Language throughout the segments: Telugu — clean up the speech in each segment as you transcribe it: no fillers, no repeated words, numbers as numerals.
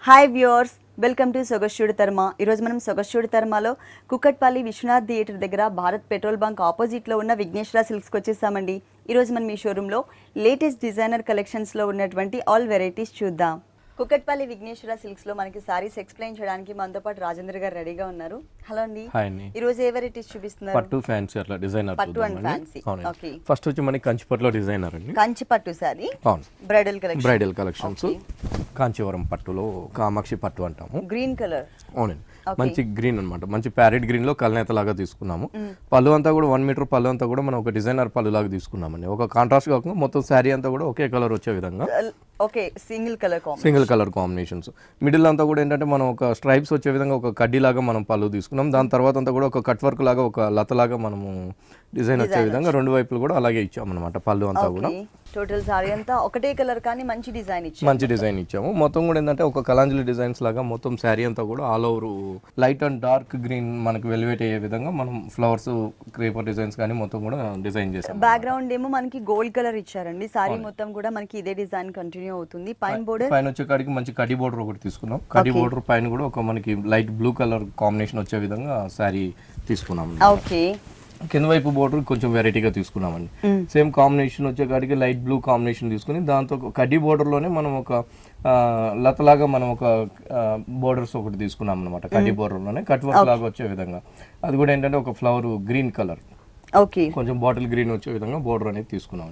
హాయ్ వ్యూవర్స్, వెల్కమ్ టు సొగస్యుడి తర్మ. ఈరోజు మనం సొగస్యుడి తర్మలో కుక్కట్పల్లి విశ్వనాథ్ థియేటర్ దగ్గర భారత్ పెట్రోల్ బంక్ ఆపోజిట్లో ఉన్న విఘ్నేశ్వర సిల్క్స్కి వచ్చేసామండి. ఈరోజు మనం ఈ షోరూంలో లేటెస్ట్ డిజైనర్ కలెక్షన్స్లో ఉన్నటువంటి ఆల్ వెరైటీస్ చూద్దాం. కుక్కట్పల్లి విఘ్నేశ్వర సిల్క్స్లో మనకి సారీస్ ఎక్స్ప్లెయిన్ చేయడానికి మనతో పాటు రాజేంద్ర గారు రెడీగా ఉన్నారు. హలో అండి. ఈ రోజు ఏ వెరైటీస్ చూపిస్తున్నారు? పట్టు ఫ్యాన్సీ అట్లా డిజైనర్. పట్టు అండ్ ఫ్యాన్సీ. ఓకే. ఫస్ట్ వచ్చి మనకి కంచిపట్టులో డిజైనర్ అండి. కంచి పట్టు sorry. Bridal collection. Bridal collections. Kanjeevaram పట్టులో కామాక్షి పట్టు అంటాము. Green colour. అవునండి, మంచి గ్రీన్ అన్నమాట. మంచి ప్యారెట్ గ్రీన్ లో కల్నేత లాగా తీసుకున్నాము. పళ్ళు అంతా కూడా 1 మీటర్ పళ్ళు అంతా కూడా మనం ఒక డిజైనర్ పళ్ళు లాగా తీసుకున్నామండి. ఒక కాంట్రాస్ట్ కాకుండా మొత్తం శారీ అంతా కూడా ఒకే కలర్ వచ్చే విధంగా. Okay, single colour combinations. Middle అంతా కూడా ఏంటంటే మనం ఒక స్ట్రైప్స్ వచ్చే విధంగా ఒక కడ్డీ లాగా మనం పళ్ళు తీసుకున్నాం. దాని తర్వాత అంతా కూడా ఒక కట్ వర్క్ లాగా ఒక లత లాగా మనము డిజైన్ వచ్చే విధంగా రెండు వైపులు కూడా అలాగే ఇచ్చామన్నమాట. పళ్ళు అంతా కూడా టోటల్ సారీ అంతా ఒకటే కలర్ కానీ మంచి డిజైన్ ఇచ్చాము. మొత్తం కూడా ఏంటంటే ఒక కలాంజలి డిజైన్స్ లాగా మొత్తం శారీ అంతా కూడా all over light and dark green మనకి వెలివేట్ అయ్యే విధంగా మనం ఫ్లవర్స్ క్రేపర్ డిజైన్స్ కానీ మొత్తం కూడా డిజైన్ చేసాం. బ్యాక్గ్రౌండ్ ఏమో మనకి గోల్డ్ కలర్ ఇచ్చారండి. సారీ మొత్తం కూడా మనకి ఇదే డిజైన్ కంటిన్యూ అవుతుంది. పైన వచ్చే కాడికి మంచి కడ్డీ బోర్డర్ ఒకటి తీసుకున్నాం. కడ్డీ బోర్డర్ పైన కూడా ఒక మనకి లైట్ బ్లూ కలర్ కాంబినేషన్ వచ్చే విధంగా శారీ తీసుకున్నాం. ఓకే. కింద వైపు బోర్డర్ కొంచెం వెరైటీగా తీసుకున్నామండి. సేమ్ కాంబినేషన్ వచ్చే కాడికి లైట్ బ్లూ కాంబినేషన్ తీసుకుని దాంతో కడ్డీ బోర్డర్ లోనే మనం ఒక లతలాగా మనం ఒక బోర్డర్స్ ఒకటి తీసుకున్నాం అనమాట. కడ్డీ బోర్డర్ లోనే కట్ వర్క్ లాగా వచ్చే విధంగా. అది కూడా ఏంటంటే ఒక ఫ్లవర్ గ్రీన్ కలర్, కొంచెం బాటిల్ గ్రీన్ వచ్చే విధంగా బోర్డర్ అనేది తీసుకున్నాం.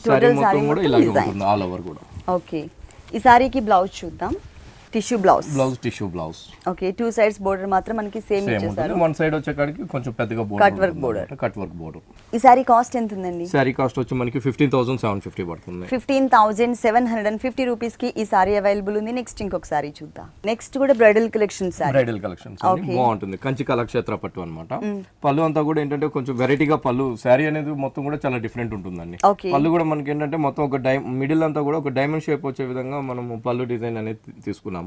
సారీ మొత్తం కూడా ఇలాగే ఉంటుంది ఆల్ ఓవర్ కూడా. ఓకే. ఈ సారీకి బ్లౌజ్ చూద్దాం. Tissue blouse. Okay. 2 sides border మాత్రం మనకి సేమ్ ఇచ్చేసారు. వన్ సైడ్ వచ్చే కాడికి కొంచెం పెద్దగా బోర్డర్ కట్ వర్క్ బోర్డర్. ఈ సారీ కాస్ట్ ఎంత ఉందండి? సారీ కాస్ట్ వచ్చి మనకి 15,750 పడుతుంది. 15,750 రూపీస్ కి ఈ సారీ అవైలబుల్ ఉంది. నెక్స్ట్ ఇంకొక సారీ చూద్దాం. నెక్స్ట్ కూడా బ్రైడల్ కలెక్షన్ బాగుంటుంది. కంచి కళాక్షేత్ర పట్టు అన్నమాట. పళ్ళు అంతా కూడా ఏంటంటే కొంచెం వెరైటీగా పళ్ళు. సారీ అనేది మొత్తం కూడా చాలా డిఫరెంట్ ఉంటుందండి. పళ్ళు కూడా మనకి ఏంటంటే మొత్తం ఒక మిడిల్ అంతా కూడా ఒక డైమండ్ షేప్ వచ్చే విధంగా మనం పళ్ళు డిజైన్ అనేది తీసుకున్నాము.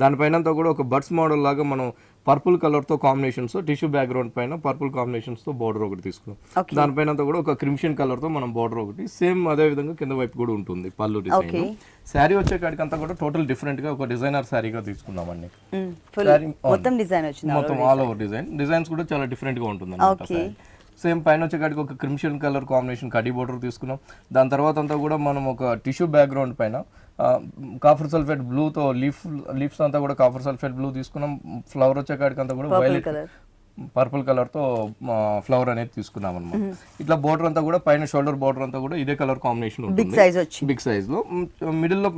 దానిపైన కూడా ఒక బర్డ్స్ మోడల్ లాగా మనం పర్పుల్ కలర్ తో కాంబినేషన్స్, టిష్యూ బ్యాక్గ్రౌండ్ పైన పర్పుల్ కాంబినేషన్స్ తో బోర్డర్ ఒకటి తీసుకున్నాం. దానిపైన కూడా ఒక క్రిమ్షన్ కలర్ తో మనం బోర్డర్ ఒకటి సేమ్ అదే విధంగా కింద వైపు కూడా ఉంటుంది పళ్ళు డిజైన్. శారీ వచ్చే కాడికి అంతా కూడా టోటల్ డిఫరెంట్ గా ఒక డిజైనర్ శారీగా తీసుకున్నామండి. మొత్తం ఆల్ ఓవర్ డిజైన్స్ కూడా చాలా డిఫరెంట్ గా ఉంటుంది. సేమ్ పైన వచ్చే కాడికి ఒక క్రిమ్షన్ కలర్ కాంబినేషన్ కడ్డీ బోర్డర్ తీసుకున్నాం. దాని తర్వాత అంతా కూడా మనం ఒక టిష్యూ బ్యాక్గ్రౌండ్ పైన కాపర్ సల్ఫేట్ బ్లూతో లీఫ్స్ అంతా కూడా కాపర్ సల్ఫేట్ బ్లూ తీసుకున్నాం. ఫ్లవర్ వచ్చే కాడికి అంతా కూడా వైలెట్ పర్పుల్ కలర్ తో ఫ్లవర్ అనేది తీసుకున్నాం అనమాట. ఇట్లా బోర్డర్ అంతా కూడా పైన షోల్డర్ బోర్డర్ అంతా కూడా ఇదే కలర్ కాంబినేషన్ ఉంటుంది. బిగ్ సైజ్ లో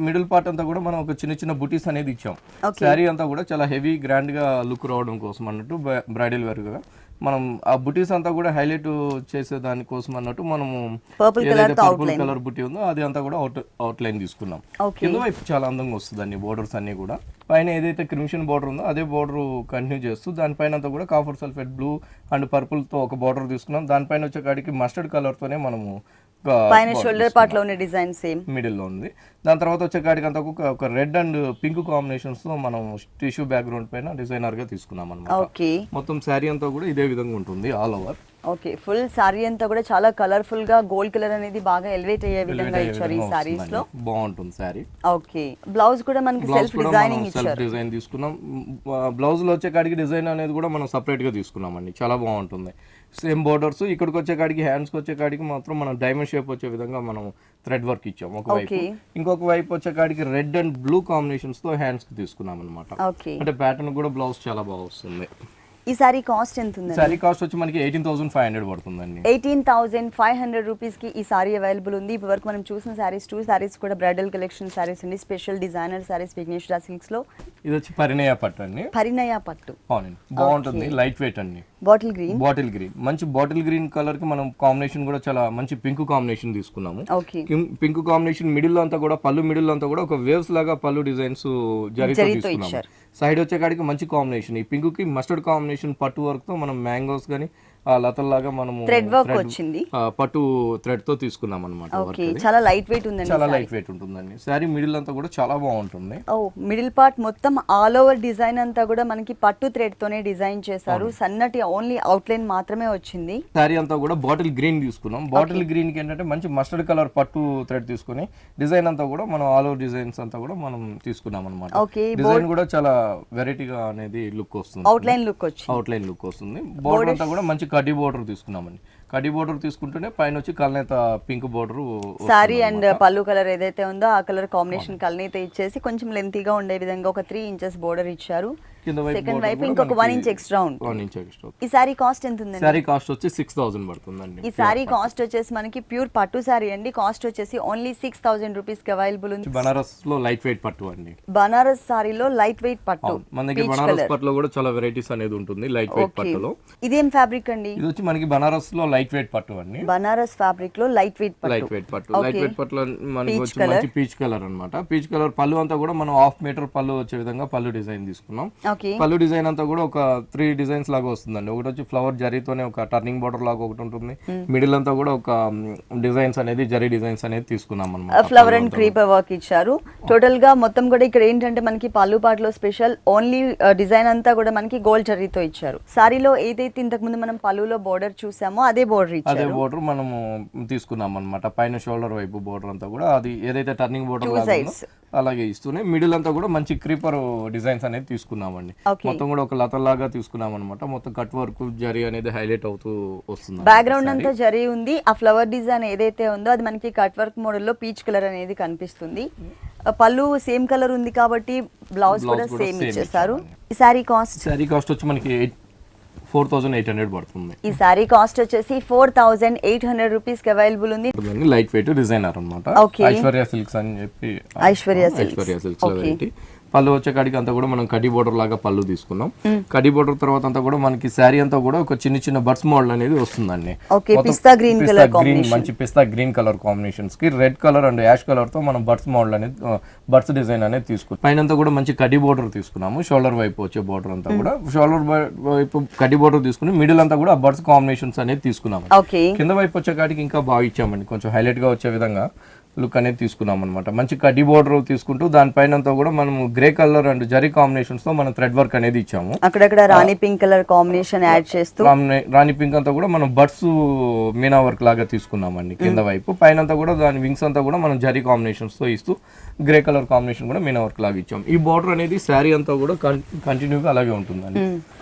మిడిల్ పార్ట్ అంతా కూడా మనం ఒక చిన్న చిన్న బుటీస్ అనేది ఇచ్చాం. శారీ అంతా కూడా చాలా హెవీ గ్రాండ్ గా లుక్ రావడం కోసం అన్నట్టు బ్రైడల్ వేర్ గా మనం ఆ బుటీస్ అంతా కూడా హైలైట్ చేసే దానికోసం అన్నట్టు మనము పర్పుల్ కలర్ బుటీ ఉందో అది అంతా కూడా అవుట్ లైన్ తీసుకున్నాం. కింద వైపు చాలా అందంగా వస్తుంది అన్ని బోర్డర్స్ అన్ని కూడా. పైన ఏదైతే క్రిమ్షన్ బోర్డర్ ఉందో అదే బోర్డర్ కంటిన్యూ చేస్తూ దానిపైన అంతా కూడా copper sulphate blue and purple తో ఒక బోర్డర్ తీసుకున్నాం. దానిపైన వచ్చే కాడికి మస్టర్డ్ కలర్ తోనే మనము పైన షోల్డర్ పార్ట్ లో ఉన్న డిజైన్ సేమ్ మిడిల్ లో ఉంది. దాని తర్వాత వచ్చే కాడికి అంతా ఒక రెడ్ అండ్ పింక్ కాంబినేషన్స్ తో మనం టిష్యూ బ్యాక్గ్రౌండ్ పైన డిజైనర్ గా తీసుకున్నాం అన్నమాట. మొత్తం శారీ అంతా కూడా ఇదే విధంగా ఉంటుంది all over. Okay. Full sorry అంతా కూడా చాలా కలర్ఫుల్ గా గోల్డ్ కలర్ అనేది బాగా ఎలివేట్ అయ్యే విధంగా ఇచ్చారు ఈ సారీస్ లో. బాగుంటుంది సారీ. ఓకే. బ్లౌజ్ కూడా మనకి సెల్ఫ్ డిజైన్ తీసుకున్నాం. బ్లౌజ్ లో వచ్చే కాడికి డిజైన్ అనేది కూడా మనం సెపరేట్ గా తీసుకున్నామండి. చాలా బాగుంటుంది. సేమ్ బోర్డర్స్ ఇక్కడికి వచ్చే కాడికి హ్యాండ్స్ వచ్చే కాడికి మాత్రం మనం డైమండ్ షేప్ వచ్చే విధంగా మనం థ్రెడ్ వర్క్ ఇచ్చాం ఒకవైపు. ఇంకొక వైపు వచ్చే కాడికి రెడ్ అండ్ బ్లూ కాంబినేషన్స్ తో హ్యాండ్స్ కి తీసుకున్నాం అనమాట. అంటే ప్యాటర్న్ కూడా బ్లౌజ్ చాలా బాగా వస్తుంది. ఈ సారీ కాస్ట్ ఎంత ఉంది? సారీ కాస్ట్ వచ్చి మనకి 18,500 పడుతుందండి. 18,500 రూపీస్ కి ఈ సారీ అవైలబుల్ ఉంది. ఇప్పటి వరకు మనం చూసిన సారీస్ 2 సారీస్ కూడా బ్రైడల్ కలెక్షన్ సారీస్ అండి. స్పెషల్ డిజైనర్ సారీస్ విఘ్నేశ్వర సిల్క్స్ లో. ఇది వచ్చి పరిణయ పట్టు అండి. పరిణయ పట్టు బాగుంటుంది. లైట్ వెయిట్ అండి. బాటిల్ గ్రీన్ మంచి బాటిల్ గ్రీన్ కలర్ కి మనం కాంబినేషన్ కూడా చాలా మంచి పింక్ కాంబినేషన్ తీసుకున్నాము. పింక్ కాంబినేషన్ మిడిల్ అంతా కూడా పళ్ళు మిడిల్ అంతా కూడా ఒక వేవ్స్ లాగా పళ్ళు డిజైన్స్ జరితో తీసుకున్నాము. సైడ్ వచ్చే కాడికి మంచి కాంబినేషన్ ఈ పింక్ కి మస్టర్డ్ కాంబినేషన్ పట్టు వర్క్ తో మనం మ్యాంగోస్ గానీ ఆ లతల్లాగా మనము థ్రెడ్ వర్క్ వచ్చింది, పట్టు థ్రెడ్ తో తీసుకున్నాం అనమాట. ఓకే చాలా లైట్ వెయిట్ ఉందండి, చాలా లైట్ వెయిట్ ఉంటుందండి. శారీ మిడిల్ అంతా కూడా చాలా బాగుంటుంది. ఓ మిడిల్ పార్ట్ మొత్తం ఆల్ ఓవర్ డిజైన్ అంతా కూడా మనకి పట్టు థ్రెడ్ తోనే డిజైన్ చేశారు, సన్నటి ఓన్లీ అవుట్ లైన్ మాత్రమే వచ్చింది. శారీ అంతా కూడా బాటిల్ గ్రీన్ తీసుకున్నాం. బాటిల్ గ్రీన్ కి ఏంటంటే మంచి మస్టర్డ్ కలర్ పట్టు థ్రెడ్ తీసుకుని డిజైన్ అంతా కూడా మనం ఆల్ ఓవర్ డిజైన్స్ అంతా కూడా మనం తీసుకున్నాం అనమాట. ఓకే డిజైన్ కూడా చాలా వెరైటీగా అనేది లుక్ వస్తుంది, అవుట్ లైన్ లుక్ వచ్చింది, అవుట్ లైన్ లుక్ వస్తుంది. బోర్డర్ అంతా కూడా మంచి కడ్డీ బోర్డర్ తీసుకున్నామండి. కడ్డీ బోర్డర్ తీసుకుంటూనే పైన వచ్చి కల్నేత పింక్ బోర్డర్. సారీ అండ్ పళ్ళు కలర్ ఏదైతే ఉందో ఆ కలర్ కాంబినేషన్ కల్నేత ఇచ్చేసి కొంచెం లెంతీగా ఉండే విధంగా ఒక 3 ఇంచెస్ బోర్డర్ ఇచ్చారు. సెకండ్ వైపు ఇంకొక 1 ఇంచ్ ఎక్స్ట్రా ఉంటుంది. ఈ సారీ కాస్ట్ ఎంత ఉందండి? సారీ కాస్ట్ వచ్చి 6000 పడుతుందండి. ఈ సారీ కాస్ట్ వచ్చేసి మనకి ప్యూర్ పట్టు సారీ అండి, కాస్ట్ వచ్చేసి ఓన్లీ 6000 రూపీస్ కి అవైలబుల్ ఉంది. బనారస్ లో లైట్ వెయిట్ పట్టు అండి, బనారస్ సారీలో లైట్ వెయిట్ పట్టు. మన దగ్గర బనారస్ పట్టులో కూడా చాలా వెరైటీస్ అనేది ఉంటుంది లైట్ వెయిట్ పట్టులో. ఇదేం ఫ్యాబ్రిక్ అండి? ఇది వచ్చి మనకి బనారస్ లో లైట్ వెయిట్ పట్టు అండి. బనారస్ ఫ్యాబ్రిక్ లో లైట్ వెయిట్ పట్టు, లైట్ వెయిట్ పట్టు. లైట్ వెయిట్ పట్టులో మనకి వచ్చి మంచి పీచ్ కలర్ అన్నమాట. పీచ్ కలర్ పళ్ళు అంతా కూడా మనం 1/2 మీటర్ పళ్ళు వచ్చే విధంగా పళ్ళు డిజైన్ తీసుకున్నాం. పళ్ళు డిజైన్ అంతా కూడా ఒక 3 డిజైన్స్ లాగా వస్తుందండి. ఒకటి వచ్చి ఫ్లవర్ జరీతోనే ఒక టర్నింగ్ బోర్డర్ లాగా ఒకటి ఉంటుంది. మిడిల్ అంతా కూడా ఒక డిజైన్స్ అనేది జరీ డిజైన్స్ అనేది తీసుకున్నాం అన్నమాట. ఫ్లవర్ అండ్ క్రీపర్ వర్క్ ఇచ్చారు. టోటల్ గా మొత్తం కూడా ఇక్కడ ఏంటంటే మనకి పళ్ళు పాటలో స్పెషల్ ఓన్లీ డిజైన్ అంతా కూడా మనకి గోల్డ్ జరీతో ఇచ్చారు. సారీలో ఏదైతే ఇంతకు ముందు మనం పళ్ళులో బోర్డర్ చూసామో అదే బోర్డర్ ఇచ్చారు. అదే బోర్డర్ మనము తీసుకున్నాం అన్నమాట. పైన షోల్డర్ వైపు బోర్డర్ అంతా కూడా అది ఏదైతే టర్నింగ్ బోర్డర్ అలాగే ఇస్తూనే మిడిల్ అంతా కూడా మంచి క్రీపర్ డిజైన్స్ అనేది తీసుకున్నామండి. మొత్తం కూడా ఒక లతలాగా తీసుకున్నాం అనమాట. మొత్తం కట్ వర్క్ జరీ అనేది హైలైట్ అవుతూ వస్తుంది. బ్యాక్గ్రౌండ్ అంతా జరీ ఉంది. ఆ ఫ్లవర్ డిజైన్ ఏదైతే ఉందో అది మనకి కట్ వర్క్ మోడల్ లో పీచ్ కలర్ అనేది కనిపిస్తుంది. పళ్ళు సేమ్ కలర్ ఉంది కాబట్టి బ్లౌజ్ కూడా సేమ్ ఇచ్చేసారు. ఈ సారీ కాస్ట్ వచ్చి మనకి 4800 పడుతుంది. ఈ సారీ కాస్ట్ వచ్చేసి 4800 రూపీస్ కి అవైలబుల్ ఉంది. లైట్ వెయిట్ డిజైనర్ అన్నమాట. ఐశ్వర్య సిల్క్స్ అని చెప్పి ఐశ్వర్య సిల్క్స్ లో వెరైటీ. పళ్ళు వచ్చే కాడికి అంతా కూడా మనం కడ్డీ బోర్డర్ లాగా పళ్ళు తీసుకున్నాం. కడ్డీ బోర్డర్ తర్వాత అంతా కూడా మనకి శారీ అంతా కూడా ఒక చిన్న చిన్న బర్డ్స్ మోడల్ అనేది వస్తుందండి. మంచి పిస్తా గ్రీన్ కలర్ కాంబినేషన్స్ కి red colour and ash colour తో మనం బర్డ్స్ మోడల్ అనేది బర్డ్స్ డిజైన్ అనేది తీసుకున్నాం. పైన అంతా కూడా మంచి కడ్డీ బోర్డర్ తీసుకున్నాము. షోల్డర్ వైపు వచ్చే బోర్డర్ అంతా కూడా షోల్డర్ వైపు కడ్డీ బోర్డర్ తీసుకుని మిడిల్ అంతా కూడా బర్డ్స్ కాంబినేషన్స్ అనేది తీసుకున్నాము. కింద వైపు వచ్చే కాడికి ఇంకా బాగా ఇచ్చామండి, కొంచెం హైలైట్ గా వచ్చే విధంగా లుక్ అనేది తీసుకున్నాం అనమాట. మంచి కడ్డీ బోర్డర్ తీసుకుంటూ దానిపైన అంతా కూడా మనం grey colour and zari combinations తో మనం థ్రెడ్ వర్క్ అనేది ఇచ్చాము. అక్కడక్కడ రాణి పింక్ కలర్ కాంబినేషన్ యాడ్ చేస్తూ రాణి పింక్ అంతా కూడా మనం బర్డ్స్ మీనా వర్క్ లాగా తీసుకున్నామండి. కింద వైపు పైన అంతా కూడా దాని వింగ్స్ అంతా కూడా మనం జరీ కాంబినేషన్స్ తో ఇస్తూ గ్రే కలర్ కాంబినేషన్ కూడా మీనా వర్క్ లాగా ఇచ్చాము. ఈ బోర్డర్ అనేది శారీ అంతా కూడా కంటిన్యూగా అలాగే ఉంటుందండి.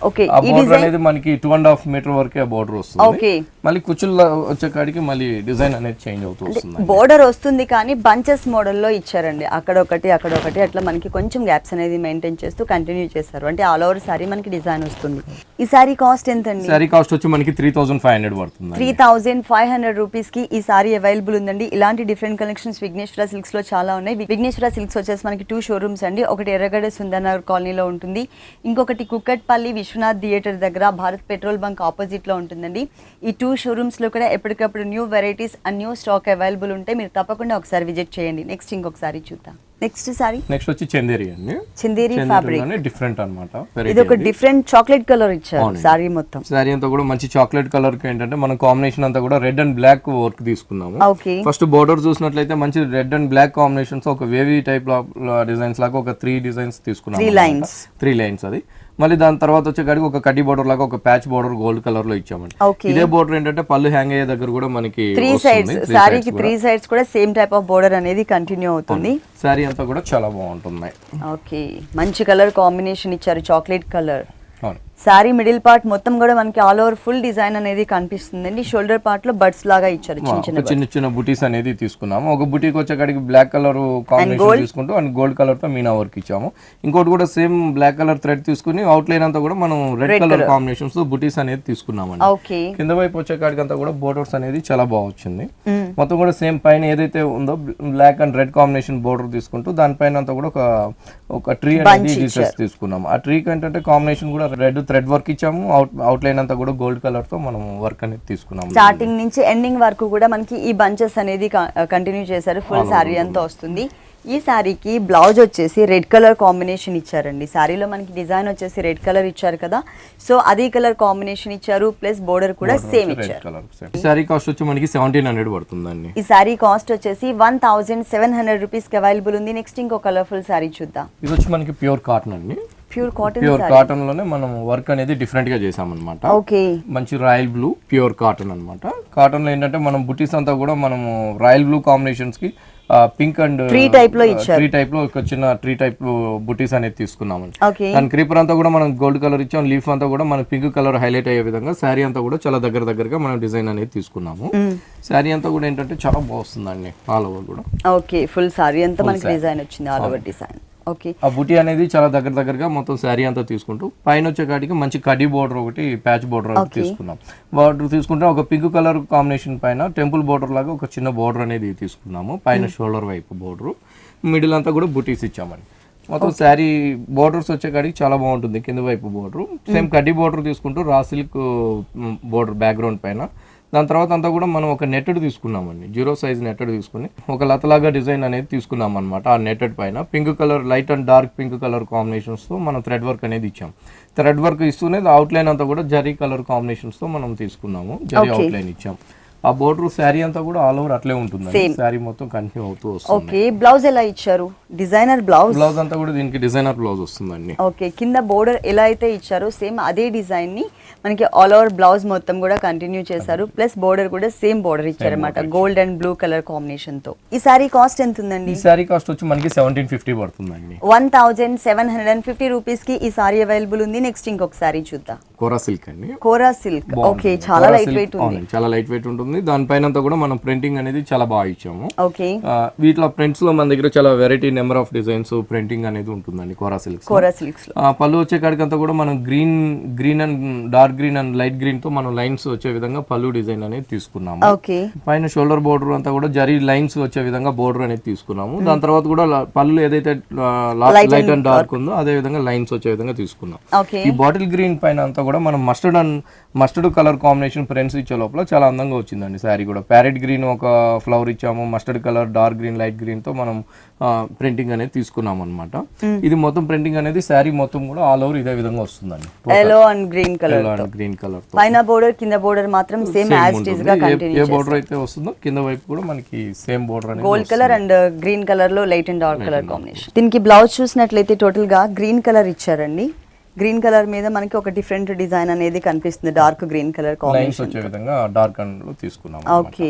ఆ బోర్డర్ అనేది మనకి 2.5 మీటర్ వరకే బోర్డర్ వస్తుంది. మళ్ళీ కుచ్చుల్లో వచ్చే కాడికి మళ్ళీ డిజైన్ అనేది చేంజ్ అవుతూ వస్తుంది. బోర్డర్ వస్తుంది కానీ బంచెస్ మోడల్లో ఇచ్చారండి. అక్కడొకటి అట్లా మనకి కొంచెం గ్యాప్స్ అనేది మెయింటైన్ చేస్తూ కంటిన్యూ చేశారు. అంటే ఆల్ ఓవర్ సారీ మనకి డిజైన్ వస్తుంది. ఈ సారీ కాస్ట్ ఎంత అండి? సారీ కాస్ట్ వచ్చి మనకి 3500 పడుతుంది. 3500 రూపీస్ కి ఈ సారీ అవైలబుల్ ఉందండి. ఇలాంటి డిఫరెంట్ కలెక్షన్స్ విఘ్నేశ్వర సిల్క్స్ లో చాలా ఉన్నాయి. విఘ్నేశ్వర సిల్క్స్ వచ్చేసి మనకి 2 షోరూమ్స్ అండి. ఒకటి ఎర్రగడ్డ సుందరనగర్ కాలనీలో ఉంటుంది, ఇంకొకటి కుక్కట్పల్లి విశ్వనాథ్ థియేటర్ దగ్గర భారత్ పెట్రోల్ బంక్ ఆపోజిట్ లో ఉంటుందండి. ఈ 2 షోరూమ్స్ లో కూడా ఎప్పటికప్పుడు new varieties and new stock available ఉంటాయి. మీరు తప్పకుండా ఒకసారి విజిట్ చేయండి. నెక్స్ట్ ఇంకొకసారి చూద్దాం. నెక్స్ట్ వచ్చి చందేరి అండి. చందేరి ఫ్యాబ్రిక్ డిఫరెంట్ అన్నమాట. ఇది ఒక డిఫరెంట్ చాక్లెట్ కలర్ ఇచ్చారు. సారీ మొత్తం సారీ అంతా కూడా మంచి చాక్లెట్ కలర్ కి ఏంటంటే మన కాంబినేషన్ అంతా కూడా రెడ్ అండ్ బ్లాక్ వర్క్ తీసుకున్నాము. ఫస్ట్ బోర్డర్ చూసినట్లయితే మంచి రెడ్ అండ్ బ్లాక్ కాంబినేషన్స్ ఒక వేవీ టైప్ డిజైన్స్ లాగా ఒక 3 డిజైన్స్ తీసుకున్నాము. 3 లైన్స్ అది. మళ్ళీ దాని తర్వాత వచ్చే కాడికి ఒక కడ్డీ బోర్డర్ లాగా ఒక ప్యాచ్ బోర్డర్ గోల్డ్ కలర్ లో ఇచ్చామండి. ఇదే బోర్డర్ ఏంటంటే పళ్ళు హ్యాంగ్ అయ్యే దగ్గర కూడా మనకి 3 సైడ్స్ సారీకి 3 సైడ్స్ కూడా సేమ్ టైప్ ఆఫ్ బోర్డర్ అనేది కంటిన్యూ అవుతుంది. సారీ అంతా కూడా చాలా బాగుంటుంది. ఓకే, మంచి కలర్ కాంబినేషన్ ఇచ్చారు, chocolate colour. Sorry middle part మొత్తం కూడా మనకి ఆల్ ఓవర్ ఫుల్ డిజైన్ అనేది కనిపిస్తుందండి. షోల్డర్ పార్ట్ లో బర్డ్స్ లాగా ఇచ్చారు, చిన్న చిన్న బుటీస్ అనేది తీసుకున్నాము. ఒక బుటీకి వచ్చేకాడికి బ్లాక్ కలర్ కాంబినేషన్ తీసుకుంటూ అండ్ గోల్డ్ కలర్ తో మీనా వర్క్ ఇచ్చాము. ఇంకోటి కూడా సేమ్ బ్లాక్ కలర్ థ్రెడ్ తీసుకుని అవుట్ లైన్ అంతా కూడా మనం రెడ్ కలర్ కాంబినేషన్స్ తో బుటీస్ అనేది తీసుకున్నామండి. కింద వైపు వచ్చేకాడికి అంతా కూడా బోర్డర్స్ అనేది చాలా బాగా వచ్చింది. మొత్తం కూడా సేమ్ పైన ఏదైతే ఉందో black and red combination border తీసుకుంటూ దానిపైన అంతా కూడా ఒక ట్రీ అనేది తీసుకున్నాము. ఆ ట్రీ ఏంటంటే కాంబినేషన్ కూడా రెడ్ థ్రెడ్ వర్క్ ఇచ్చాము. అవుట్ లైన్ అంతా కూడా గోల్డ్ కలర్ తో మనం వర్క్ అనేది తీసుకున్నాము. స్టార్టింగ్ నుంచి ఎండింగ్ వరకు కూడా మనకి ఈ బంచెస్ అనేది కంటిన్యూ చేశారు. ఫుల్ సారీ అంతా వస్తుంది. ఈ శారీకి బ్లౌజ్ వచ్చేసి రెడ్ కలర్ కాంబినేషన్ ఇచ్చారండి. శారీలో మనకి డిజైన్ వచ్చేసి రెడ్ కలర్ ఇచ్చారు కదా, సో అదే కలర్ కాంబినేషన్ ఇచ్చారు, ప్లస్ బోర్డర్ కూడా సేమ్ ఇచ్చారు. ఈ శారీ కాస్ట్ వచ్చి మనకి 1700 పడుతుందండి. ఈ శారీ కాస్ట్ వచ్చేసి 1700 రూపీస్ కి అవైలబుల్ ఉంది. నెక్స్ట్ ఇంకో కలర్ఫుల్ శారీ చూద్దాం. ఇది వచ్చి మనకి ప్యూర్ కాటన్ అండి. ప్యూర్ కాటన్ లోనే మనం వర్క్ అనేది డిఫరెంట్ గా చేసామన్నమాట. ఓకే, మంచి రాయల్ బ్లూ ప్యూర్ కాటన్ అన్నమాట. కాటన్ లో ఏంటంటే మనం బుటీస్ అంతా కూడా మనము రాయల్ బ్లూ కాంబినేషన్స్ కి పింక్ అండ్ ట్రీ టైప్ లో ఇచ్చారు. ట్రీ టైప్ లో ఒక చిన్న ట్రీ టైప్ బుటీస్ అనేది తీసుకున్నామండి. ఓకే, దాని క్రీపర్ అంతా కూడా మనం గోల్డ్ కలర్ ఇచ్చాం, లీఫ్ అంతా కూడా మనం పింక్ కలర్ హైలైట్ అయ్యే విధంగా శారీ అంతా కూడా చాలా దగ్గరగా మనం డిజైన్ అనేది తీసుకున్నాము. శారీ అంతా కూడా ఏంటంటే చాలా బాగుందండి ఆల్ ఓవర్ కూడా. ఓకే, ఫుల్ శారీ అంతా మనకి డిజైన్ వచ్చింది, ఆల్ ఓవర్ డిజైన్. ఓకే, ఆ బుటీ అనేది చాలా దగ్గరగా మొత్తం శారీ అంతా తీసుకుంటూ పైన వచ్చే కాడికి మంచి కడ్డీ బోర్డర్ ఒకటి ప్యాచ్ బోర్డర్ తీసుకున్నాం. బోర్డర్ తీసుకుంటే ఒక పింక్ కలర్ కాంబినేషన్ పైన టెంపుల్ బోర్డర్ లాగా ఒక చిన్న బోర్డర్ అనేది తీసుకున్నాము. పైన షోల్డర్ వైపు బోర్డర్, మిడిల్ అంతా కూడా బుటీస్ ఇచ్చామండి. మొత్తం శారీ బోర్డర్స్ వచ్చే కాడికి చాలా బాగుంటుంది. కింద వైపు బోర్డర్ సేమ్ కడ్డీ బోర్డర్ తీసుకుంటూ రా సిల్క్ బోర్డర్ బ్యాక్గ్రౌండ్ పైన. దాని తర్వాత అంతా కూడా మనం ఒక నెట్టెడ్ తీసుకున్నామండి, 0 సైజ్ నెట్టెడ్ తీసుకుని ఒక లతలాగా డిజైన్ అనేది తీసుకున్నాం అనమాట. ఆ నెట్టెడ్ పైన pink colour light and dark pink colour కాంబినేషన్స్తో మనం థ్రెడ్ వర్క్ అనేది ఇచ్చాం. థ్రెడ్ వర్క్ ఇస్తూనే అవుట్లైన్ అంతా కూడా జరీ కలర్ కాంబినేషన్స్తో మనం తీసుకున్నాము, జరీ అవుట్లైన్ ఇచ్చాం. ఆ బోర్డర్ శారీ అంతా కూడా ఆల్ ఓవర్ అట్లే ఉంటుంది, శారీ మొత్తం కంటిన్యూ అవుతూ వస్తుంది. ఓకే, బ్లౌజ్ ఎలా ఇచ్చారు? డిజైనర్ బ్లౌజ్ అంతా కూడా దీనికి డిజైనర్ బ్లౌజ్ వస్తుందండి. ఓకే, కింద బోర్డర్ ఎలా అయితే ఇచ్చారో సేమ్ అదే డిజైన్ ని మనకి ఆల్ ఓవర్ బ్లౌజ్ మొత్తం కూడా కంటిన్యూ చేశారు, ప్లస్ బోర్డర్ కూడా సేమ్ బోర్డర్ ఇచ్చారన్నమాట, gold and blue colour combination తో. ఈ సారీ కాస్ట్ ఎంత ఉందండి? ఈ సారీ కాస్ట్ వచ్చి మనకి 1750 పడుతుందండి. 1750 రూపీస్ కి ఈ సారీ అవైలబుల్ ఉంది. నెక్స్ట్ ఇంకొక సారీ చూద్దాం. కోరా సిల్క్ అండి. కోరా సిల్క్, ఓకే, చాలా లైట్ వెయిట్ ఉంది. చాలా లైట్ వెయిట్ ఉంటుంది. దానిపైన అంతా కూడా మనం ప్రింటింగ్ అనేది చాలా బాగా ఇచ్చాము. ఓకే, వీటిలో ప్రింట్స్ లో మన దగ్గర చాలా variety number of designs printing అనేది ఉంటుందండి కోరా సిల్క్స్. పళ్ళు వచ్చే కాడికి అంతా కూడా మనం green and dark green and light green తో మనం లైన్స్ వచ్చే విధంగా పళ్ళు డిజైన్ అనేది తీసుకున్నాము. ఓకే, పైన షోల్డర్ బోర్డర్ అంతా కూడా జరీ లైన్స్ వచ్చే విధంగా బోర్డర్ అనేది తీసుకున్నాము. దాని తర్వాత కూడా పళ్ళు ఏదైతే లైట్ అండ్ డార్క్ ఉందో అదే విధంగా లైన్స్ వచ్చే విధంగా తీసుకున్నాం. ఈ బాటిల్ గ్రీన్ పైన అంతా కూడా మనం మస్టర్డ్ కలర్ కాంబినేషన్ ప్రింట్స్ ఇచ్చే లోపల చాలా అందంగా వచ్చిందండి శారీ కూడా. ప్యారెట్ గ్రీన్ ఒక ఫ్లవర్ ఇచ్చాము, mustard colour, dark green, light green తో మనం ప్రింటింగ్ అనేది తీసుకున్నాం అనమాట. ఇది మొత్తం ప్రింటింగ్ అనేది శారీ మొత్తం కూడా ఆల్ ఓవర్ ఇదే విధంగా వస్తుందండి. yellow and green color పైన బోర్డర్ కింద బోర్డర్ మాత్రం సేమ్ యాజ్ ఇట్ ఇస్ గా కంటిన్యూ చేస్తారు. ఏ బోర్డర్ అయితే వస్తుందో కింద వైపు కూడా మనకి సేమ్ బోర్డర్ అనేది gold colour and green colour లో light and dark colour combination. దీనికి బ్లౌజ్ చూసినట్లయితే టోటల్ గా గ్రీన్ కలర్ ఇచ్చారండి. గ్రీన్ కలర్ మీద మనకి ఒక డిఫరెంట్ డిజైన్ అనేది కనిపిస్తుంది, డార్క్ గ్రీన్ కలర్ కాంబినేషన్ వచ్చే విధంగా డార్క్ అండ్ లో తీసుకున్నాం. ఓకే,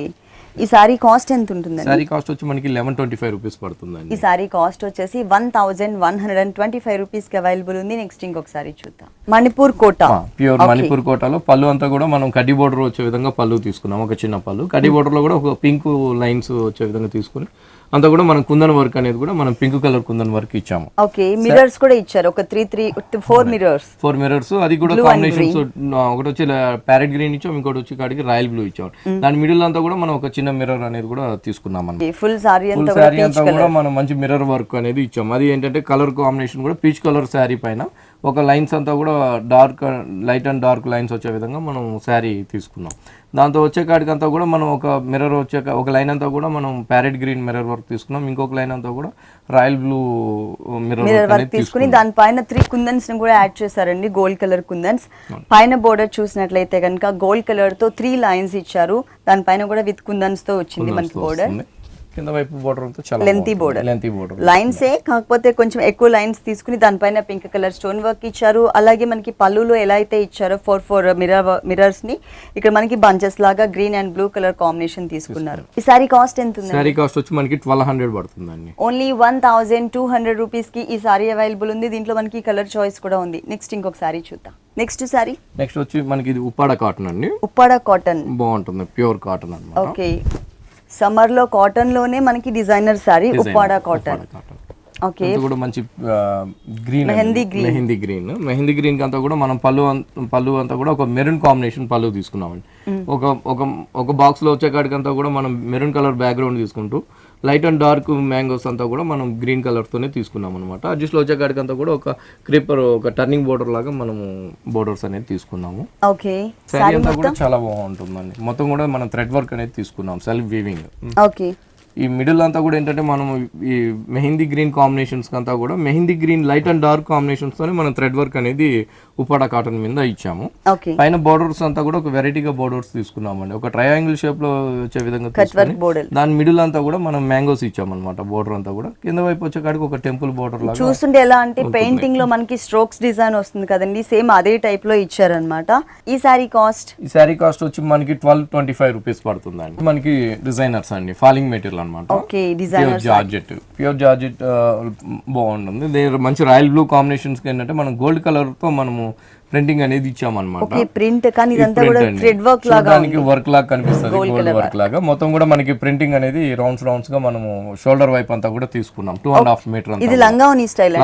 ఈ సారీ కాస్ట్ ఎంత ఉంటుంది? సారీ కాస్ట్ వచ్చి మనకి 1125 రూపీస్ పడుతుందండి. ఈ సారీ కాస్ట్ వచ్చేసి 1125 రూపీస్ కి అవైలబుల్ ఉంది. నెక్స్ట్ ఇంకొక సారీ చూద్దాం. మణిపూర్ కోటా, ప్యూర్ మణిపూర్ కోటాలో పళ్ళు అంతా కూడా మనం కడ్డీ బోర్డర్ వచ్చే విధంగా పళ్ళు తీసుకున్నాం. ఒక చిన్న పళ్ళు కడ్డీ బోర్డర్ లో కూడా ఒక పింక్ లైన్స్ వచ్చే విధంగా తీసుకుని అంతా కూడా మనం కుందన్ వర్క్ అనేది కూడా మనం పింక్ కలర్ కుందన్ వర్క్ ఇచ్చాము. ఓకే, మిర్రర్స్ కూడా ఇచ్చారు, ఒక 4 మిర్రర్స్. అది కూడా కాంబినేషన్స్ ఒకటి వచ్చి ప్యారెట్ గ్రీన్ ఇచ్చాం, ఇంకోటి వచ్చి కాడికి రాయల్ బ్లూ ఇచ్చాం. దాని మిడిల్ అంతా కూడా మనం ఒక చిన్న మిర్రర్ అనేది కూడా తీసుకున్నాం. ఫుల్ సారీ అంతా కూడా మనం మంచి మిర్రర్ వర్క్ అనేది ఇచ్చాం. అది ఏంటంటే కలర్ కాంబినేషన్ కూడా పీచ్ కలర్ శారీ పైన ఒక లైన్స్ అంతా కూడా లైట్ అండ్ డార్క్ లైన్స్ వచ్చే విధంగా మనం శారీ తీసుకున్నాం. దాంతో వచ్చే కాడికి అంతా కూడా మనం ఒక మిర్రర్ ఒక లైన్ అంతా కూడా మనం ప్యారెట్ గ్రీన్ మిర్రర్ వర్క్ తీసుకున్నాం. ఇంకొక లైన్ అంతా కూడా రాయల్ బ్లూ మిర్రర్ వర్క్ తీసుకుని దానిపైన 3 కుందన్స్ ని కూడా యాడ్ చేశారండి, గోల్డ్ కలర్ కుందన్స్. పైన బోర్డర్ చూసినట్లయితే కనుక గోల్డ్ కలర్ తో 3 లైన్స్ ఇచ్చారు, దానిపైన కూడా విత్ కుందన్స్ తో వచ్చింది మనకి బోర్డర్. కింద వైపు బోర్డర్ అంతా చాలా లెంతీ బోర్డర్ లైన్స్ కాకపోతే కొంచెం ఎక్కువ లైన్స్ తీసుకుని దానిపైన పింక్ కలర్ స్టోన్ వర్క్ ఇచ్చారు. అలాగే మనకి పళ్ళులో ఎలా అయితే ఇచ్చారో 4 మిర్రర్స్ ని ఇక్కడ మనకి బంచెస్ లాగా green and blue colour combination తీసుకున్నారు. ఈ సారీ కాస్ట్ ఎంత ఉంది? సారీ కాస్ట్ వచ్చి మనకి 1200 పడుతుందండి. ఓన్లీ 1200 రూపీస్ కి ఈ సారీ అవైలబుల్ ఉంది. దీంట్లో మనకి కలర్ చాయిస్ కూడా ఉంది. నెక్స్ట్ ఇంకొక సారీ చూద్దాం. నెక్స్ట్ వచ్చి మనకి ఇది ఉప్పాడ కాటన్ అండి. ఉప్పాడ కాటన్ బాగుంటుంది, ప్యూర్ కాటన్ అన్నమాట. ఓకే, సమ్మర్ లో కాటన్ లోనే మనకి designer sorry Uppada cotton. Okay, కూడా మంచి గ్రీన్ మెహందీ గ్రీన్ అంతా కూడా మనం పళ్ళు అంతా కూడా ఒక మెరూన్ కాంబినేషన్ పళ్ళు తీసుకున్నామండి. ఒక బాక్స్ లో వచ్చే కాడికి అంతా కూడా మనం మెరూన్ కలర్ బ్యాక్గ్రౌండ్ తీసుకుంటూ లైట్ అండ్ డార్క్ మ్యాంగోస్ అంతా కూడా మనం గ్రీన్ కలర్ తోనే తీసుకున్నాం అనమాట. అడ్జస్ట్ లో వచ్చే కాడికి అంతా కూడా ఒక క్రీపర్ ఒక టర్నింగ్ బోర్డర్ లాగా మనము బోర్డర్స్ అనేది తీసుకున్నాము. ఓకే, శారీ అంతా కూడా చాలా బాగుంటుందండి. మొత్తం కూడా మనం థ్రెడ్ వర్క్ అనేది తీసుకున్నాం, సెల్ఫ్ వీవింగ్. ఓకే, ఈ మిడిల్ అంతా కూడా ఏంటంటే మనం ఈ మెహందీ గ్రీన్ కాంబినేషన్స్ అంతా కూడా mehndi green light and dark combinations తోనే మనం థ్రెడ్ వర్క్ అనేది ఉప్పాడ కాటన్ మీద ఇచ్చాము. ఓకే, పైన బోర్డర్స్ అంతా కూడా ఒక వెరైటీగా బోర్డర్స్ తీసుకున్నామండి. ఒక ట్రయాంగిల్ షేప్ లో వచ్చే విధంగా తీసుకొని దాని మిడిల్ అంతా కూడా మనం మ్యాంగోస్ ఇచ్చామన్నమాట. బోర్డర్ అంతా కూడా కింద వైపు వచ్చే కాడికి ఒక టెంపుల్ బోర్డర్ లాగా చూస్తుంటే ఎలా అంటే పెయింటింగ్ లో మనకి స్ట్రోక్స్ డిజైన్ వస్తుంది కదండి, సేమ్ అదే టైప్ లో ఇచ్చారనమాట. ఈ సారీ కాస్ట్ వచ్చి మనకి 1225 రూపీస్ పడుతుందండి. మనకి డిజైనర్స్ అండి, ఫాలింగ్ మెటీరియల్ అనమాట. ఓకే, డిజైనర్ ప్యూర్ జార్జెట్ బాగుంటుంది. దీని మంచి రాయల్ బ్లూ కాంబినేషన్స్ ఏంటంటే మనం గోల్డ్ కలర్ తో మనము ప్రింటింగ్ అనేది ఇచ్చామన్నమాట. ప్రింట్ కానీ ఇదంతా కూడా థ్రెడ్ వర్క్ లాగా వర్క్ లాగా కనిపిస్తుంది, గోల్డ్ వర్క్ లాగా. మొత్తం కూడా మనకి ప్రింటింగ్ అనేది రౌండ్స్ గా మనము షోల్డర్ వైపు అంతా కూడా తీసుకున్నాం. 2.5 మీటర్. ఇది లంగావని స్టైల్.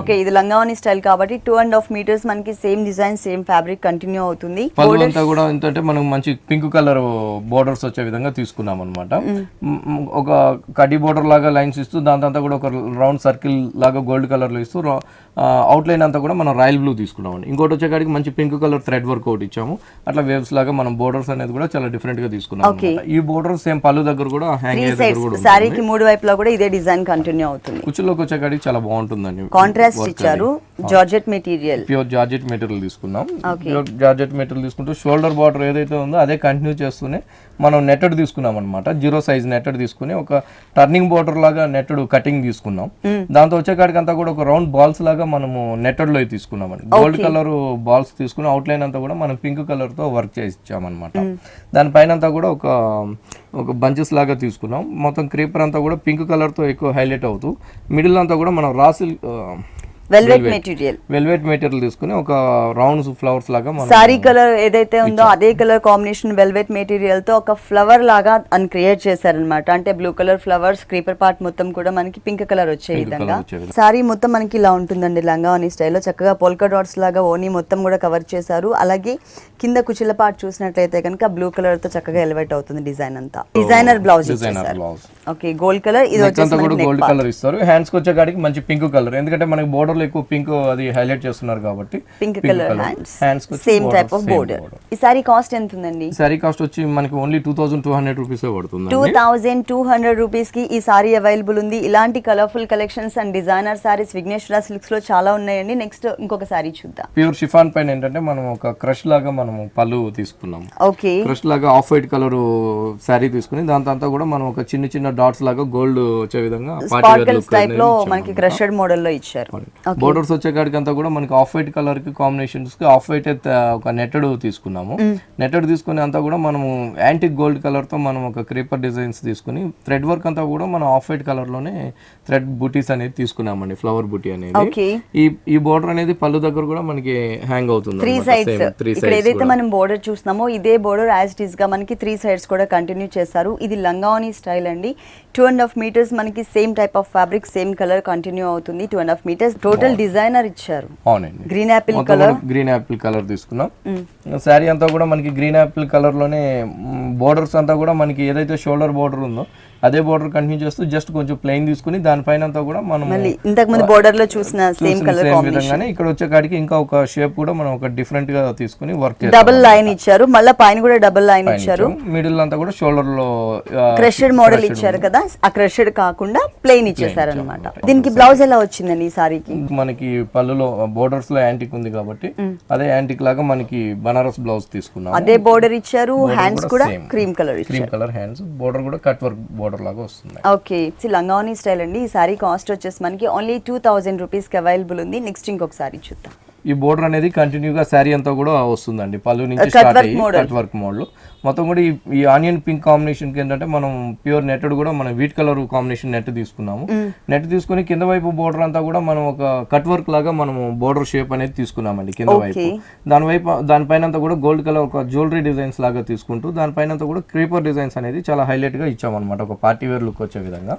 ఓకే, ఇది లంగావని స్టైల్ కాబట్టి 2.5 మీటర్స్ మనకి same design same fabric continue అవుతుంది. పళ్ళు అంతా కూడా ఏంటంటే మనం మంచి పింక్ కలర్ బోర్డర్స్ వచ్చే విధంగా తీసుకున్నాం అనమాట. ఒక కడ్డీ బోర్డర్ లాగా లైన్స్ ఇస్తూ దాంతో కూడా ఒక రౌండ్ సర్కిల్ లాగా గోల్డ్ కలర్ లో ఇస్తూ అవుట్ లైన్ అంతా కూడా మనం రాయల్ బ్లూ తీసుకున్నాం. ఇంకోటి వచ్చేకాడికి మంచి పింక్ కలర్ థ్రెడ్ వర్క్ ఒకటి ఇచ్చాము. అట్లా వేవ్స్ లాగా మనం బోర్డర్స్ అనేది కూడా చాలా డిఫరెంట్ గా తీసుకున్నాం. ఈ బోర్డర్ సేమ్ పళ్ళు దగ్గర కూడా హ్యాంగ్ అయ్యే దగ్గర కూడా సారీకి మూడు వైపులా కూడా ఇదే డిజైన్ కంటిన్యూ అవుతుంది. కుచ్చులోకి వచ్చేకాడికి చాలా బాగుంటుందండి. కాంట్రాస్ట్ ఇచ్చారు. Georgette material, pure georgette material తీసుకున్నాం. ప్యూర్ జార్జెట్ మెటీరియల్ తీసుకుంటూ షోల్డర్ బార్డర్ ఏదైతే ఉందో అదే కంటిన్యూ చేస్తూనే మనం నెట్టెడ్ తీసుకున్నాం అనమాట. 0 సైజ్ నెట్టెడ్ తీసుకుని ఒక టర్నింగ్ బోర్డర్ లాగా నెట్టెడ్ కటింగ్ తీసుకున్నాం. దాంతో వచ్చేకాడికి అంతా కూడా ఒక రౌండ్ బాల్స్ లాగా మనము నెట్టెడ్ లో తీసుకున్నామండి. గోల్డ్ కలర్ బాల్స్ తీసుకుని అవుట్ లైన్ అంతా కూడా మనం పింక్ కలర్ తో వర్క్ చేసి ఇచ్చామన్నమాట. దానిపైన అంతా కూడా ఒక బంచెస్ లాగా తీసుకున్నాం. మొత్తం క్రీపర్ అంతా కూడా పింక్ కలర్ తో ఎక్కువ హైలైట్ అవుతూ మిడిల్ అంతా కూడా మనం రాసిల్ వెల్వెట్ మెటీరియల్ తీసుకుని ఒక రౌండ్స్ ఫ్లవర్స్ లాగా సారీ కలర్ ఏదైతే ఉందో అదే కలర్ కాంబినేషన్ వెల్వెట్ మెటీరియల్ తో ఒక ఫ్లవర్ లాగా అని క్రియేట్ చేశారనమాట. అంటే blue colour flowers, creeper part మొత్తం కూడా మనకి పింక్ కలర్ వచ్చే విధంగా సారీ మొత్తం మనకి ఇలా ఉంటుందండి. లంగావని స్టైల్లో చక్కగా పోల్కా డాట్స్ లాగా ఓనీ మొత్తం కూడా కవర్ చేశారు. అలాగే కింద కుచిల పార్ట్ చూసినట్లయితే కనుక బ్లూ కలర్ తో చక్కగా ఎలివేట్ అవుతుంది డిజైన్ అంతా. Designer blouse okay, gold colour. ఇది వచ్చేసి గోల్డ్ కలర్ ఇస్తారు. హ్యాండ్స్ కి వచ్చేకాడికి మంచి పింక్ కలర్, ఎందుకంటే మనకి బోర్డర్ ఎక్కువ పింక్ అది హైలైట్ చేస్తున్నారు కాబట్టి pink colour hands same type of border. ఈ సారీ కాస్ట్ ఎంత ఉందండి? సారీ కాస్ట్ వచ్చి మనకి ఓన్లీ 2200 రూపీస్ పడుతుంది. 2200 రూపీస్ కి ఈ సారీ అవైలబుల్ ఉంది. ఇలాంటి colourful collections and designer saris Vighneshwara Silks లో చాలా ఉన్నాయండి. నెక్స్ట్ ఇంకొక సారీ చూద్దాం. ప్యూర్ షిఫాన్ పైన ఏంటంటే మనం ఒక క్రష్ లాగా మనం పళ్ళు తీసుకున్నాం. ఓకే, క్రష్ లాగా ఆఫ్ వైట్ కలర్ సారీ తీసుకుని దాంతో కూడా మనం ఒక చిన్న డాట్స్ లాగా గోల్డ్ వచ్చే విధంగా స్పార్కిల్స్ టైప్ లో మనకి క్రషెడ్ మోడల్ లో ఇచ్చారు. బోర్డర్స్ వచ్చేకాడికి అంతా కూడా మనకి ఆఫ్ వైట్ కలర్ కి కాంబినేషన్స్ కి ఆఫ్ వైట్ ఒక నెట్టెడ్ తీసుకున్నాము. నెట్టెడ్ తీసుకుని అంతా కూడా మనము యాంటిక్ గోల్డ్ కలర్ తో మనం ఒక క్రీపర్ డిజైన్స్ తీసుకుని థ్రెడ్ వర్క్ అంతా కూడా మనం ఆఫ్ వైట్ కలర్ లోనే థ్రెడ్ బూటీస్ అనేది తీసుకున్నామండి. ఫ్లవర్ బూటీ అనేది ఈ బోర్డర్ అనేది పళ్ళు దగ్గర కూడా మనకి హ్యాంగ్ అవుతుంది. 3 సైడ్స్ ఇక్కడ ఏదైతే మనం బోర్డర్ చూస్తున్నామో ఇదే బోర్డర్ యాజ్ ఇట్ ఈస్ గా మనకి 3 సైడ్స్ కూడా కంటిన్యూ చేశారు. ఇది లంగావని స్టైల్ అండి. 2.5 మీటర్స్ మనకి same type of fabric same colour continue అవుతుంది. 2.5 మీటర్స్ టోటల్ డిజైనర్ ఇచ్చారు. అవునండి, green Apple colour. Green Apple colour తీసుకున్నాం. శారీ అంతా కూడా మనకి గ్రీన్ యాపిల్ కలర్ లోనే బోర్డర్స్ అంతా కూడా మనకి ఏదైతే షోల్డర్ బోర్డర్ ఉందో అదే బోర్డర్ కంటిన్యూ చేస్తూ జస్ట్ కొంచెం ప్లెయిన్ తీసుకుని దానిపైన అంతా కూడా మనం ఇంతకు ముందు బోర్డర్ లో చూసిన సేమ్ కలర్ కాంబినేషన్ ఇక్కడ వచ్చే కాడికి ఇంకా ఒక షేప్ కూడా మనం ఒక డిఫరెంట్ గా తీసుకుని వర్క్ చేస్తాం. డబుల్ లైన్ ఇచ్చారు, మళ్ళీ పైన కూడా డబుల్ లైన్ ఇచ్చారు. మిడిల్ అంతా కూడా షోల్డర్ లో క్రషెడ్ మోడల్ ఇచ్చారు కదా, ఆ క్రషెడ్ కాకుండా ప్లెయిన్ ఇచ్చేసారు అనమాట. దీనికి బ్లౌజ్ ఎలా వచ్చిందండి ఈ సారీకి? మనకి పళ్ళులో బోర్డర్స్ లో యాంటిక్ ఉంది కాబట్టి అదే యాంటిక్ లాగా మనకి బనారస్ బ్లౌజ్ తీసుకున్నాం. అదే బోర్డర్ ఇచ్చారు. హ్యాండ్స్ కూడా క్రీమ్ కలర్ హ్యాండ్స్, బోర్డర్ కూడా కట్ వర్క్ బోర్డర్ లాగా వస్తుంది. ఓకే, లంగావని స్టైల్ అండి. ఈ సారీ కాస్ట్ వచ్చేసి మనకి ఓన్లీ 2000 రూపీస్ కి అవైలబుల్ ఉంది. నెక్స్ట్ ఇంకొక సారీ చూద్దాం. ఈ బోర్డర్ అనేది కంటిన్యూగా శారీ అంతా కూడా వస్తుందండి. పళ్ళు నుంచి స్టార్ట్ అయ్యి కట్ వర్క్ మోడల్ మొత్తం కూడా ఈ ఆనియన్ పింక్ కాంబినేషన్ కి ఏంటంటే మనం ప్యూర్ నెట్టెడ్ కూడా మనం వీట్ కలర్ కాంబినేషన్ నెట్ తీసుకున్నాము. నెట్ తీసుకుని కింద వైపు బోర్డర్ అంతా కూడా మనం ఒక కట్ వర్క్ లాగా మనం బోర్డర్ షేప్ అనేది తీసుకున్నామండి. కింద వైపు దానిపైన అంతా కూడా గోల్డ్ కలర్ ఒక జ్యువెలరీ డిజైన్స్ లాగా తీసుకుంటూ దానిపైన అంతా కూడా క్రీపర్ డిజైన్స్ అనేది చాలా హైలైట్ గా ఇచ్చామన్నమాట. ఒక పార్టీ వేర్ లుక్ వచ్చే విధంగా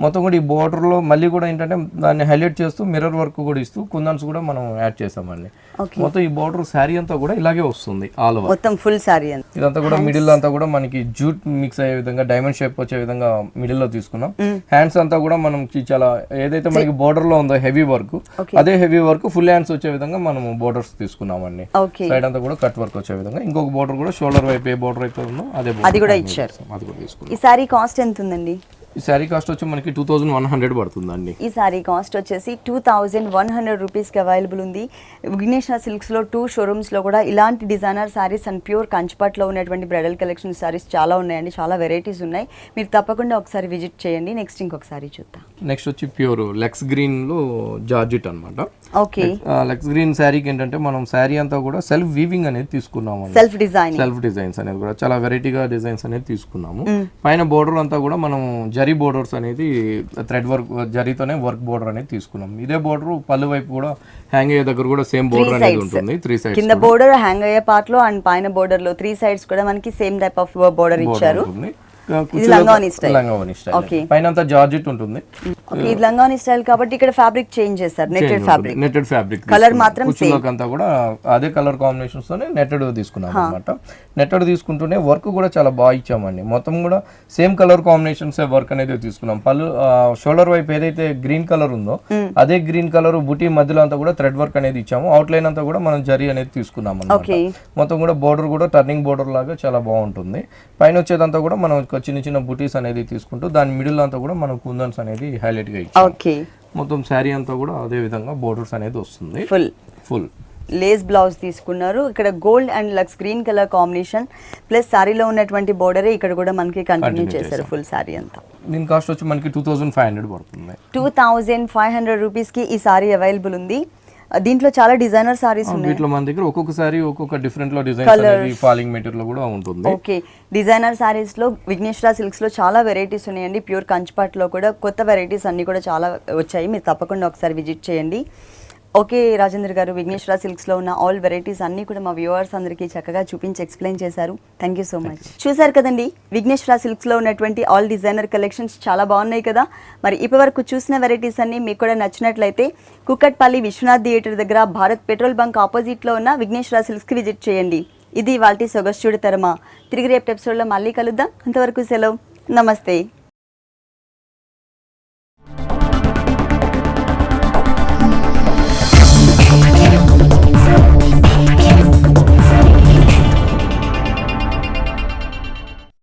మొత్తం కూడా ఈ బోర్డర్ లో మళ్ళీ కూడా ఏంటంటే దాన్ని హైలైట్ చేస్తూ మిర్రర్ వర్క్ కూడా ఇస్తూ కుందన్స్ కూడా మనం యాడ్ చేసామండి. మొత్తం ఈ బోర్డర్ శారీ అంతా కూడా ఇలాగే వస్తుంది. ఆల్ ఓవర్ మొత్తం ఫుల్ శారీ ఇదంతా కూడా మిడిల్ అంతా కూడా మనకి జూట్ మిక్స్ అయ్యే విధంగా డైమండ్ షేప్ వచ్చే విధంగా మిడిల్ లో తీసుకున్నాం. హ్యాండ్స్ అంతా కూడా మనకి చాలా ఏదైతే మనకి బోర్డర్ లో ఉందో హెవీ వర్క్ అదే హెవీ వర్క్ ఫుల్ హ్యాండ్స్ వచ్చే విధంగా మనం బోర్డర్స్ తీసుకున్నామండి. సైడ్ అంతా కూడా కట్ వర్క్ వచ్చే విధంగా ఇంకొక బోర్డర్ కూడా షోల్డర్ వైపు ఏ బోర్డర్ అయితే ఉందో అది కూడా ఇచ్చారు. అది కూడా తీసుకున్నాం. ఈ సారీ కాస్ట్ ఎంత ఉందండి? ఈ శారీ కాస్ట్ వచ్చి మనకి 2100 పడుతుందండి. ఈ సారీ కాస్ట్ వచ్చేసి 2100 రూపీస్కి అవైలబుల్ ఉంది. విఘ్నేశ్వర సిల్క్స్లో 2 షోరూమ్స్లో కూడా ఇలాంటి డిజైనర్ శారీస్ అండ్ ప్యూర్ కంచిపట్లో ఉన్నటువంటి బ్రైడల్ కలెక్షన్ శారీస్ చాలా ఉన్నాయండి, చాలా వెరైటీస్ ఉన్నాయి. మీరు తప్పకుండా ఒకసారి విజిట్ చేయండి. నెక్స్ట్ ఇంకొకసారి చూద్దాం. నెక్స్ట్ వచ్చి ప్యూర్ లెక్స్ గ్రీన్లో జార్జెట్ అనమాట. ఓకే, లెక్స్ గ్రీన్ శారీకి ఏంటంటే మనం శారీ అంతా కూడా సెల్ఫ్ వీవింగ్ అనేది తీసుకున్నాము. సెల్ఫ్ డిజైన్స్ అనేది కూడా చాలా వెరైటీగా డిజైన్స్ అనేది తీసుకున్నాము. పైన బోర్డర్ అంతా కూడా మనం జరీ బోర్డర్స్ అనేది థ్రెడ్ వర్క్ జరీతోనే వర్క్ బోర్డర్ అనేది తీసుకున్నాం. ఇదే బోర్డర్ పళ్ళు వైపు కూడా హ్యాంగ్ అయ్యే దగ్గర కూడా సేమ్ బోర్డర్ అనేది ఉంటుంది. 3 సైడ్స్ కింద బోర్డర్ హ్యాంగ్ అయ్యే పార్ట్ లో అండ్ పైన బోర్డర్ లో 3 సైడ్స్ కూడా మనకి సేమ్ టైప్ ఆఫ్ బోర్డర్ ఇచ్చారు. లంగావని స్టైల్ పైన అంతా జార్జెట్ ఉంటుంది. ఇది లంగావని స్టైల్ కాబట్టి ఇక్కడ ఫ్యాబ్రిక్ చేంజ్ చేశారు. నెట్టెడ్ ఫ్యాబ్రిక్ కలర్ మాత్రం అంతా కూడా అదే కలర్ కాంబినేషన్స్ తోనే నెట్టెడ్ తీసుకున్నాం అనమాట. నెట్టెడ్ తీసుకుంటూనే వర్క్ కూడా చాలా బాగా ఇచ్చామండి. మొత్తం కూడా సేమ్ కలర్ కాంబినేషన్స్ వర్క్ అనేది తీసుకున్నాం. పళ్ళు షోల్డర్ వైపు ఏదైతే గ్రీన్ కలర్ ఉందో అదే గ్రీన్ కలర్ బుటీ మధ్యలో అంతా కూడా థ్రెడ్ వర్క్ అనేది ఇచ్చాము. అవుట్ లైన్ అంతా కూడా మనం జరీ అనేది తీసుకున్నాం అనమాట. మొత్తం కూడా బోర్డర్ కూడా టర్నింగ్ బోర్డర్ లాగా చాలా బాగుంటుంది. పైన వచ్చేదంతా కూడా మనం చిన్న చిన్న బుటీస్ అనేది తీసుకుంటూ దాని మిడిల్ అంతా కూడా మనం కుందన్స్ అనేది హైలైట్ గా ఇచ్చాము. మొత్తం శారీ అంతా కూడా అదే విధంగా బోర్డర్స్ అనేది వస్తుంది. ఫుల్ లేస్ బ్లౌజ్ తీసుకున్నారు. ఇక్కడ గోల్డ్ అండ్ లక్స్ గ్రీన్ కలర్ కాంబినేషన్ ప్లస్ సారీలో ఉన్నటువంటి బోర్డర్ ఇక్కడ కూడా మనకి కంటిన్యూ చేశారు. ఫుల్ సారీ అంతా దీని కాస్ట్ వచ్చి మనకి 2500 పడుతుంది. 2500 రూపీస్ కి ఈ సారీ అవైలబుల్ ఉంది. దీంట్లో చాలా డిజైనర్ సారీస్ ఉన్నాయి. వీటిలో మన దగ్గర ఒక్కొక్క సారీ ఒక్కొక్క డిఫరెంట్ లో డిజైన్స్ అనేది ఫాలింగ్ మెటీరియల్ కూడా ఉంటుంది. ఓకే, డిజైనర్ సారీస్ లో విఘ్నేశ్వర సిల్క్స్ లో చాలా వెరైటీస్ ఉన్నాయండి. ప్యూర్ కంచిపట్లో కూడా కొత్త వెరైటీస్ అన్ని కూడా చాలా వచ్చాయి. మీరు తప్పకుండా ఒకసారి విజిట్ చేయండి. ఓకే రాజేంద్ర గారు, విఘ్నేశ్వర సిల్క్స్లో ఉన్న ఆల్ వెరైటీస్ అన్నీ కూడా మా వ్యూవర్స్ అందరికీ చక్కగా చూపించి ఎక్స్ప్లెయిన్ చేశారు. Thank you so much. చూసారు కదండి, విఘ్నేశ్వర సిల్క్స్లో ఉన్నటువంటి ఆల్ డిజైనర్ కలెక్షన్స్ చాలా బాగున్నాయి కదా. మరి ఇప్పటివరకు చూసిన వెరైటీస్ అన్నీ మీకు కూడా నచ్చినట్లయితే కుక్కట్పల్లి విశ్వనాథ్ థియేటర్ దగ్గర భారత్ పెట్రోల్ బంక్ ఆపోజిట్లో ఉన్న విఘ్నేశ్వర సిల్క్స్కి విజిట్ చేయండి. ఇది ఇవాల్టి సొగస్యుడి తరమా. తిరిగి రేపు ఎపిసోడ్లో మళ్ళీ కలుద్దాం. అంతవరకు సెలవు, నమస్తే.